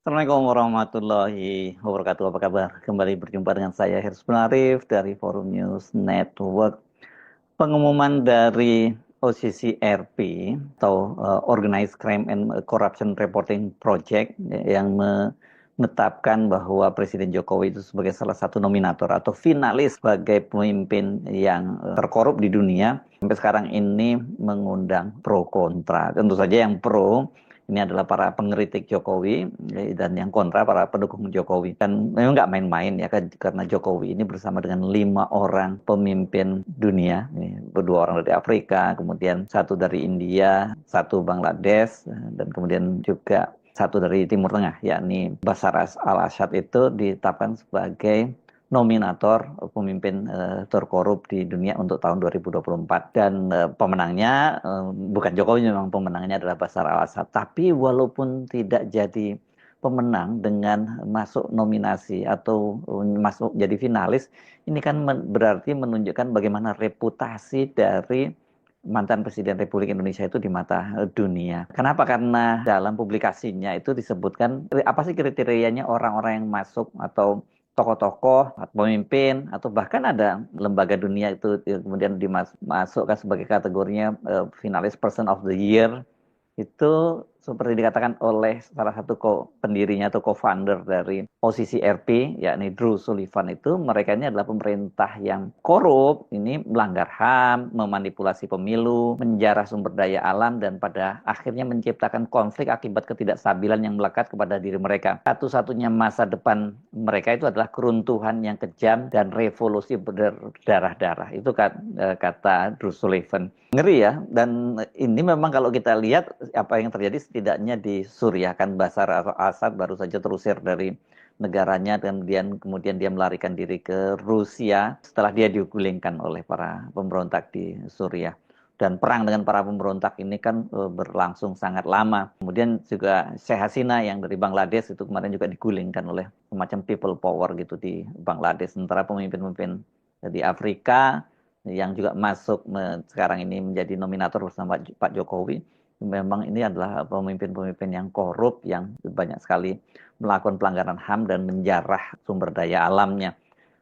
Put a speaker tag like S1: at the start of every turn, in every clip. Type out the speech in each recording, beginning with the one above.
S1: Assalamualaikum warahmatullahi wabarakatuh. Apa kabar? Kembali berjumpa dengan saya Hirsman Arif dari Forum News Network. Pengumuman dari OCCRP atau Organized Crime and Corruption Reporting Project yang menetapkan bahwa Presiden Jokowi itu sebagai salah satu nominator atau finalis sebagai pemimpin yang terkorup di dunia. Sampai sekarang ini mengundang pro kontra. Tentu saja yang pro ini adalah para pengkritik Jokowi dan yang kontra para pendukung Jokowi. Dan memang nggak main-main ya kan, karena Jokowi ini bersama dengan 5 orang pemimpin dunia. Ini 2 orang dari Afrika, kemudian 1 dari India, 1 Bangladesh, dan kemudian juga 1 dari Timur Tengah, yakni Bashar al-Assad itu ditetapkan sebagai nominator pemimpin terkorup di dunia untuk tahun 2024. Dan pemenangnya bukan Jokowi, memang pemenangnya adalah Bashar al-Assad. Tapi walaupun tidak jadi pemenang dengan masuk nominasi atau masuk jadi finalis, ini kan berarti menunjukkan bagaimana reputasi dari mantan Presiden Republik Indonesia itu di mata dunia. Kenapa? Karena dalam publikasinya itu disebutkan apa sih kriterianya orang-orang yang masuk, atau tokoh-tokoh, pemimpin, atau bahkan ada lembaga dunia itu kemudian dimasukkan sebagai kategorinya finalis Person of the Year. Itu seperti dikatakan oleh salah satu pendirinya atau co-founder dari OCCRP, yakni Drew Sullivan, itu mereka ini adalah pemerintah yang korup, ini melanggar HAM, memanipulasi pemilu, menjarah sumber daya alam, dan pada akhirnya menciptakan konflik akibat ketidakstabilan yang melekat kepada diri mereka. Satu-satunya masa depan mereka itu adalah keruntuhan yang kejam dan revolusi berdarah-darah. Itu kata Drew Sullivan. Ngeri ya, dan ini memang kalau kita lihat apa yang terjadi setidaknya di Suriah, kan Bashar al-Assad baru saja terusir dari negaranya, dan kemudian dia melarikan diri ke Rusia setelah dia digulingkan oleh para pemberontak di Suriah. Dan perang dengan para pemberontak ini kan berlangsung sangat lama. Kemudian juga Sheikh Hasina yang dari Bangladesh itu kemarin juga digulingkan oleh semacam people power gitu di Bangladesh. Sementara pemimpin-pemimpin di Afrika yang juga masuk sekarang ini menjadi nominator bersama Pak Jokowi, memang ini adalah pemimpin-pemimpin yang korup, yang banyak sekali melakukan pelanggaran HAM dan menjarah sumber daya alamnya.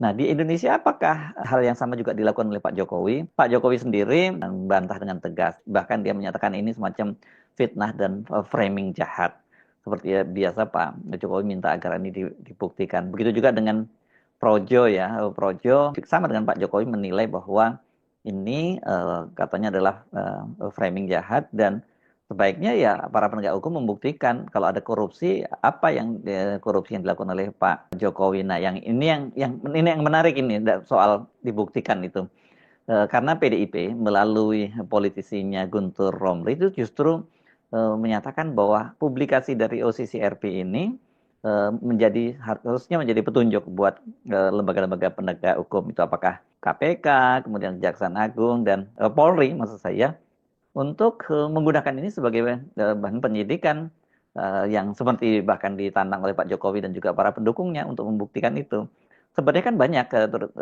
S1: Nah, di Indonesia apakah hal yang sama juga dilakukan oleh Pak Jokowi? Pak Jokowi sendiri membantah dengan tegas. Bahkan dia menyatakan ini semacam fitnah dan framing jahat. Seperti biasa Pak Jokowi minta agar ini dibuktikan. Begitu juga dengan Projo ya. Projo sama dengan Pak Jokowi menilai bahwa ini katanya adalah framing jahat, dan sebaiknya ya para penegak hukum membuktikan kalau ada korupsi, apa yang korupsi yang dilakukan oleh Pak Jokowi. Nah, yang menarik ini soal dibuktikan itu. Karena PDIP melalui politisinya Guntur Romli itu justru menyatakan bahwa publikasi dari OCCRP ini harusnya menjadi petunjuk buat lembaga-lembaga penegak hukum, itu apakah KPK, kemudian Kejaksaan Agung, dan Polri maksud saya, untuk menggunakan ini sebagai bahan penyidikan yang seperti bahkan ditantang oleh Pak Jokowi dan juga para pendukungnya untuk membuktikan itu. Sebenarnya kan banyak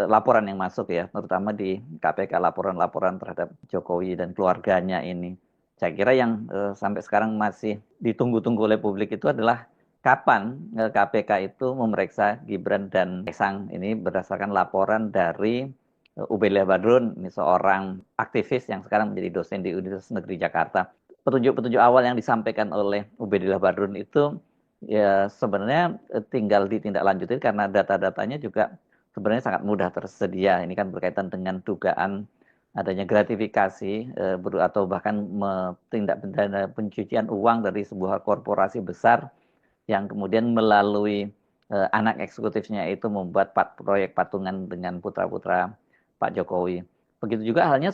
S1: laporan yang masuk ya, terutama di KPK, laporan-laporan terhadap Jokowi dan keluarganya ini. Saya kira yang sampai sekarang masih ditunggu-tunggu oleh publik itu adalah kapan KPK itu memeriksa Gibran dan Kaisang ini berdasarkan laporan dari Ubelia Badrun, ini seorang aktivis yang sekarang menjadi dosen di Universitas Negeri Jakarta. Petunjuk-petunjuk awal yang disampaikan oleh Ubelia Badrun itu ya sebenarnya tinggal ditindaklanjuti, karena data-datanya juga sebenarnya sangat mudah tersedia. Ini kan berkaitan dengan dugaan adanya gratifikasi atau bahkan tindak pidana pencucian uang dari sebuah korporasi besar yang kemudian melalui anak eksekutifnya itu membuat proyek patungan dengan putra-putra Pak Jokowi. Begitu juga halnya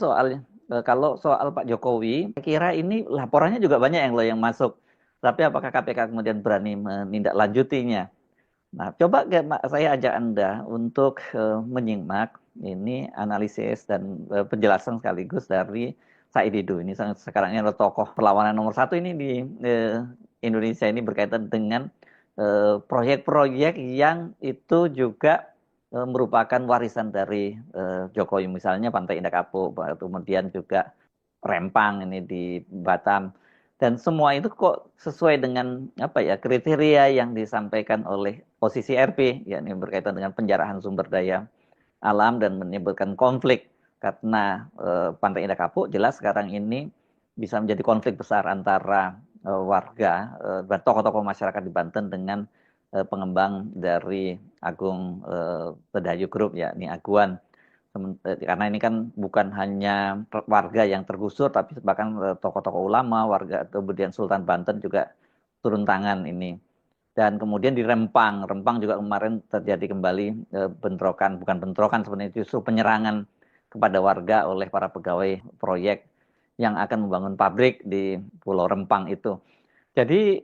S1: kalau soal Pak Jokowi, saya kira ini laporannya juga banyak yang masuk. Tapi apakah KPK kemudian berani menindaklanjutinya? Nah, coba saya ajak Anda untuk menyimak ini analisis dan penjelasan sekaligus dari Said Didu. Ini sekarang ini adalah tokoh perlawanan nomor 1 ini di Indonesia, ini berkaitan dengan proyek-proyek yang itu juga merupakan warisan dari Jokowi. Misalnya Pantai Indah Kapuk, kemudian juga Rempang ini di Batam. Dan semua itu kok sesuai dengan apa ya kriteria yang disampaikan oleh posisi RP, yakni berkaitan dengan penjarahan sumber daya alam dan menimbulkan konflik karena Pantai Indah Kapuk jelas sekarang ini bisa menjadi konflik besar antara warga dan tokoh-tokoh masyarakat di Banten dengan pengembang dari Agung Sedayu Group, yakni Aguan. Karena ini kan bukan hanya warga yang tergusur, tapi bahkan tokoh-tokoh ulama, warga, kemudian Sultan Banten juga turun tangan ini. Dan kemudian di Rempang juga kemarin terjadi kembali bentrokan, bukan bentrokan sebenarnya, justru penyerangan kepada warga oleh para pegawai proyek yang akan membangun pabrik di Pulau Rempang itu. Jadi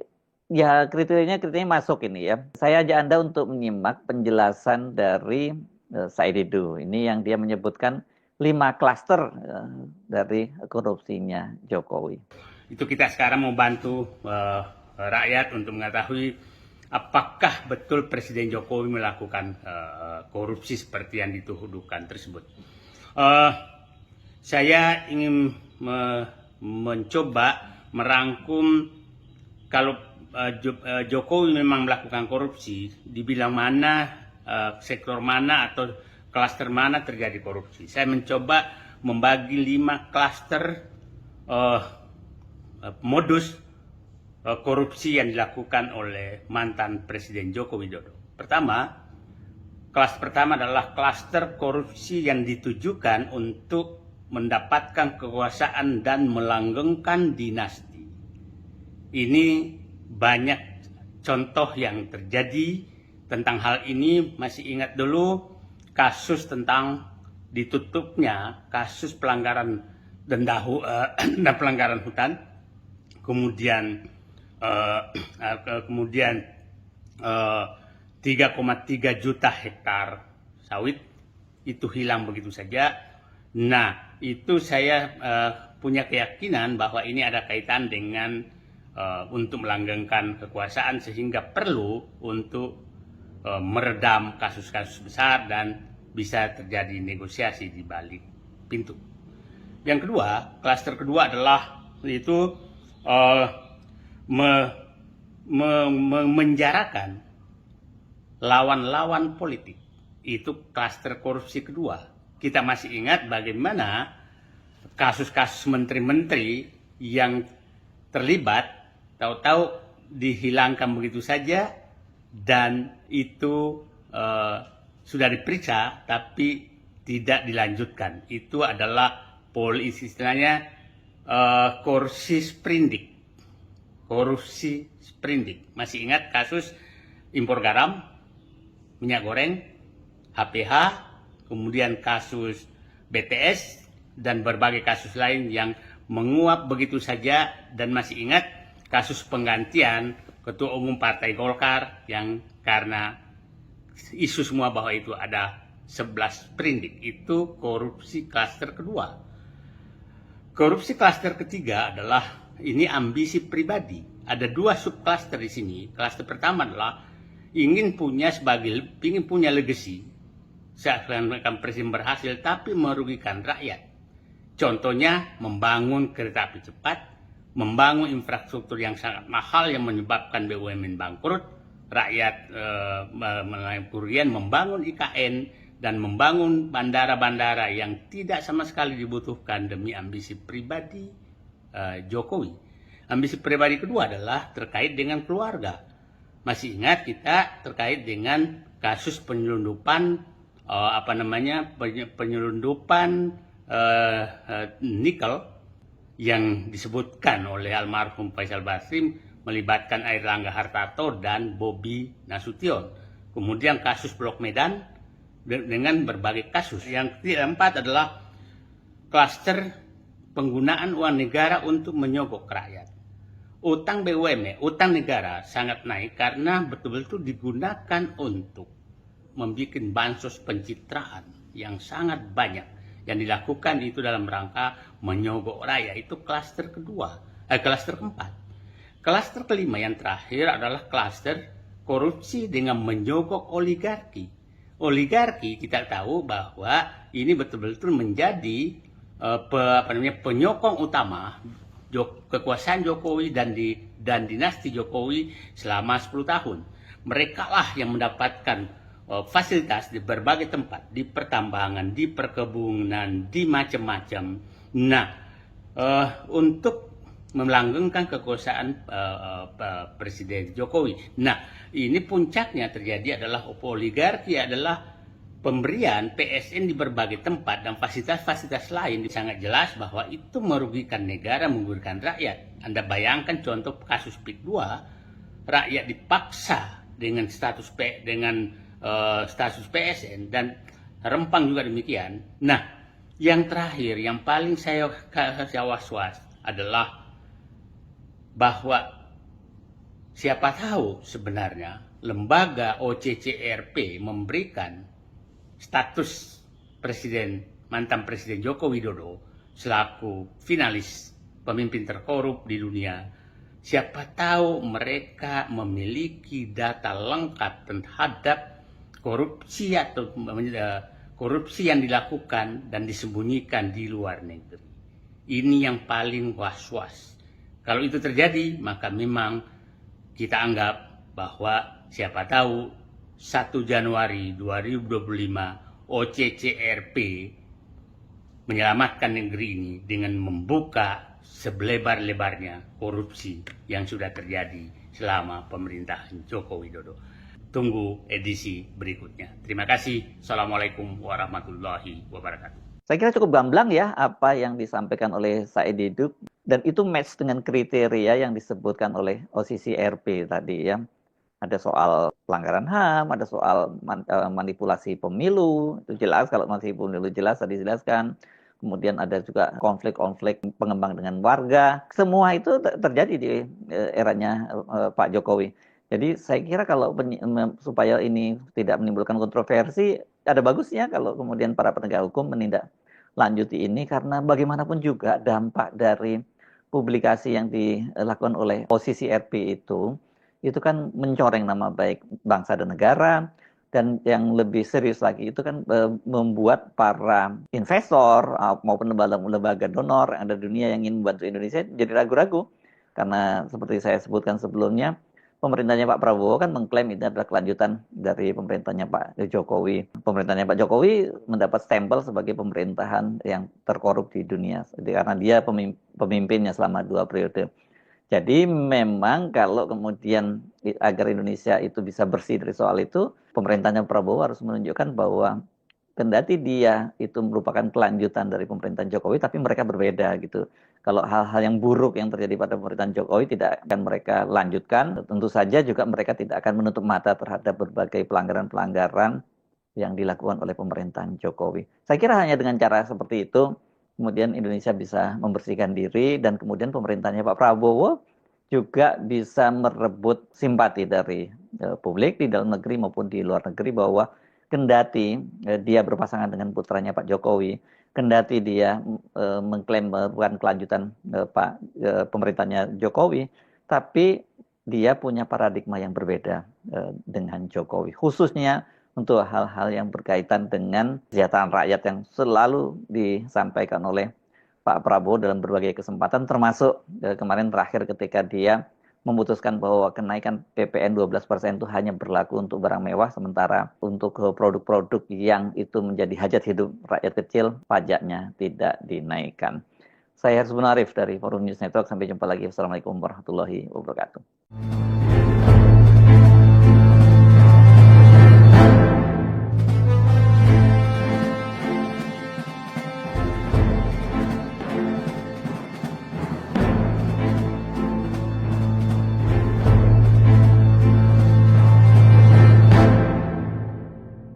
S1: ya kriterianya masuk ini ya. Saya ajak Anda untuk menyimak penjelasan dari Said Didu. Ini yang dia menyebutkan 5 klaster dari korupsinya Jokowi.
S2: Itu kita sekarang membantu rakyat untuk mengetahui apakah betul Presiden Jokowi melakukan korupsi seperti yang dituduhkan tersebut. Saya ingin mencoba merangkum kalau Jokowi memang melakukan korupsi, dibilang mana, sektor mana atau klaster mana terjadi korupsi. Saya mencoba membagi 5 klaster modus korupsi yang dilakukan oleh mantan Presiden Joko Widodo. Klaster pertama adalah klaster korupsi yang ditujukan untuk mendapatkan kekuasaan dan melanggengkan dinasti. Ini banyak contoh yang terjadi tentang hal ini. Masih ingat dulu kasus tentang ditutupnya kasus pelanggaran dan pelanggaran hutan, kemudian 3,3 juta hektar sawit itu hilang begitu saja. Nah, itu saya punya keyakinan bahwa ini ada kaitan dengan untuk melanggengkan kekuasaan, sehingga perlu untuk meredam kasus-kasus besar dan bisa terjadi negosiasi di balik pintu. Yang kedua, klaster kedua adalah itu menjarakan lawan-lawan politik. Itu klaster korupsi kedua. Kita masih ingat bagaimana kasus-kasus menteri-menteri yang terlibat tahu-tahu dihilangkan begitu saja, dan itu sudah diperiksa tapi tidak dilanjutkan. Itu adalah istilahnya korupsi sprindik. Masih ingat kasus impor garam, minyak goreng, HPH, kemudian kasus BTS dan berbagai kasus lain yang menguap begitu saja. Dan masih ingat kasus penggantian Ketua Umum Partai Golkar yang karena isu semua bahwa itu ada 11 sprindik. Itu korupsi klaster kedua. Korupsi klaster ketiga adalah ini ambisi pribadi. Ada 2 subklaster di sini. Klaster pertama adalah ingin punya legacy. Seakan-akan presiden berhasil tapi merugikan rakyat. Contohnya membangun kereta api cepat, membangun infrastruktur yang sangat mahal yang menyebabkan BUMN bangkrut, rakyat melalui kerugian, membangun IKN, dan membangun bandara-bandara yang tidak sama sekali dibutuhkan demi ambisi pribadi Jokowi. Ambisi pribadi kedua adalah terkait dengan keluarga. Masih ingat kita terkait dengan kasus penyelundupan nikel yang disebutkan oleh almarhum Faisal Basri melibatkan Airlangga Hartarto dan Bobi Nasution. Kemudian kasus Blok Medan dengan berbagai kasus. Yang keempat adalah klaster penggunaan uang negara untuk menyogok rakyat. Utang BUMN, utang negara sangat naik karena betul-betul digunakan untuk membuat bansos pencitraan yang sangat banyak. Yang dilakukan itu dalam rangka menyogok rakyat. Itu klaster keempat. Klaster kelima yang terakhir adalah klaster korupsi dengan menyogok oligarki. Oligarki kita tahu bahwa ini betul-betul menjadi penyokong utama kekuasaan Jokowi dan dinasti Jokowi selama 10 tahun. Mereka lah yang mendapatkan fasilitas di berbagai tempat, di pertambangan, di perkebunan, di macam-macam. Nah, untuk melanggengkan kekuasaan Presiden Jokowi. Nah, ini puncaknya terjadi adalah oligarki adalah pemberian PSN di berbagai tempat dan fasilitas-fasilitas lain. Sangat jelas bahwa itu merugikan negara, merugikan rakyat. Anda bayangkan contoh kasus PIK 2, rakyat dipaksa dengan status PSN dan Rempang juga demikian. Nah, yang terakhir, yang paling saya was-was adalah bahwa siapa tahu sebenarnya lembaga OCCRP memberikan status mantan Presiden Joko Widodo selaku finalis pemimpin terkorup di dunia. Siapa tahu mereka memiliki data lengkap terhadap korupsi atau korupsi yang dilakukan dan disembunyikan di luar negeri. Ini yang paling was-was. Kalau itu terjadi, maka memang kita anggap bahwa siapa tahu 1 Januari 2025 OCCRP menyelamatkan negeri ini dengan membuka selebar-lebarnya korupsi yang sudah terjadi selama pemerintahan Joko Widodo. Tunggu edisi berikutnya. Terima kasih. Assalamualaikum warahmatullahi wabarakatuh.
S1: Saya kira cukup gamblang ya apa yang disampaikan oleh Said Didu, dan itu match dengan kriteria yang disebutkan oleh OCCRP tadi ya. Ada soal pelanggaran HAM, ada soal manipulasi pemilu, itu jelas. Kalau masih pemilu jelas tadi dijelaskan. Kemudian ada juga konflik-konflik pengembang dengan warga. Semua itu terjadi di eranya Pak Jokowi. Jadi saya kira kalau supaya ini tidak menimbulkan kontroversi, ada bagusnya kalau kemudian para penegak hukum menindaklanjuti ini, karena bagaimanapun juga dampak dari publikasi yang dilakukan oleh OCCRP itu kan mencoreng nama baik bangsa dan negara, dan yang lebih serius lagi itu kan membuat para investor maupun lembaga donor yang ada di dunia yang ingin membantu Indonesia jadi ragu-ragu, karena seperti saya sebutkan sebelumnya, pemerintahnya Pak Prabowo kan mengklaim ini adalah kelanjutan dari pemerintahnya Pak Jokowi. Pemerintahnya Pak Jokowi mendapat stempel sebagai pemerintahan yang terkorup di dunia, karena dia pemimpinnya selama 2 periode. Jadi memang kalau kemudian agar Indonesia itu bisa bersih dari soal itu, pemerintahnya Prabowo harus menunjukkan bahwa kendati dia itu merupakan kelanjutan dari pemerintahan Jokowi, tapi mereka berbeda gitu. Kalau hal-hal yang buruk yang terjadi pada pemerintahan Jokowi tidak akan mereka lanjutkan, tentu saja juga mereka tidak akan menutup mata terhadap berbagai pelanggaran-pelanggaran yang dilakukan oleh pemerintahan Jokowi. Saya kira hanya dengan cara seperti itu, kemudian Indonesia bisa membersihkan diri, dan kemudian pemerintahnya Pak Prabowo juga bisa merebut simpati dari publik di dalam negeri maupun di luar negeri, bahwa kendati dia berpasangan dengan putranya Pak Jokowi, kendati dia mengklaim bukan kelanjutan pemerintahnya Jokowi, tapi dia punya paradigma yang berbeda dengan Jokowi, khususnya untuk hal-hal yang berkaitan dengan kesejahteraan rakyat yang selalu disampaikan oleh Pak Prabowo dalam berbagai kesempatan, termasuk kemarin terakhir ketika dia memutuskan bahwa kenaikan PPN 12% itu hanya berlaku untuk barang mewah, sementara untuk produk-produk yang itu menjadi hajat hidup rakyat kecil, pajaknya tidak dinaikkan. Saya Hersbun Arif dari Forum News Network. Sampai jumpa lagi. Wassalamualaikum warahmatullahi wabarakatuh.